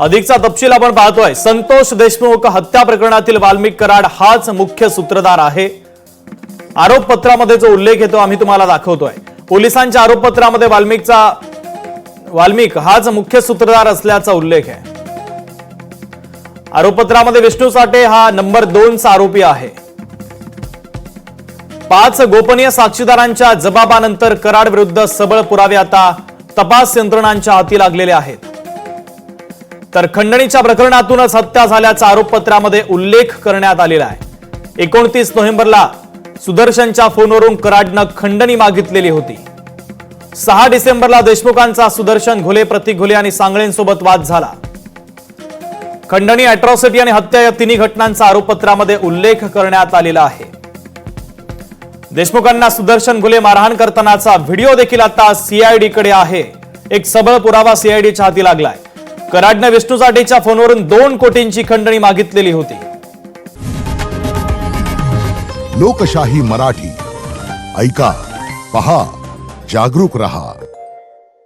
अधिकचा तपशील आपण पाहतोय। संतोष देशमुख हत्या प्रकरणातील वाल्मिक कराड हाच मुख्य सूत्रधार आहे। आरोपपत्रामध्ये जो उल्लेख येतो आम्ही तुम्हाला दाखवतोय। पोलिसांच्या आरोपपत्रामध्ये वाल्मिक हाच मुख्य सूत्रधार असल्याचा उल्लेख आहे। आरोपपत्रामध्ये विष्णू साठे हा नंबर 2 चा आरोपी आहे। 5 गोपनीय साक्षीदारांच्या जबाबानंतर कराड विरुद्ध सबळ पुरावे आता तपास यंत्रणांच्या हाती लागलेले आहेत। तर खंडणीच्या प्रकरणातूनच हत्या झाल्याचा आरोपपत्रामध्ये उल्लेख करण्यात आलेला आहे। 29 नोव्हेंबरला सुदर्शनच्या फोनवरून कराडनं खंडणी मागितलेली होती। 6 डिसेंबरला देशमुखांचा सुदर्शन घोले, प्रतीक घोले आणि सांगळेंसोबत वाद झाला। खंडणी, अॅट्रॉसिटी आणि हत्या या तिन्ही घटनांचा आरोपपत्रामध्ये उल्लेख करण्यात आलेला आहे। देशमुखांना सुदर्शन घोले मारहाण करतानाचा व्हिडिओ देखील आता सीआयडी कडे आहे। एक सबळ पुरावा सीआयडीच्या हाती लागलाय। कराडने विष्णू साठेच्या फोनवरून 2 कोटींची खंडणी मागितलेली होती। लोकशाही मराठी ऐका, पहा, जागरूक रहा।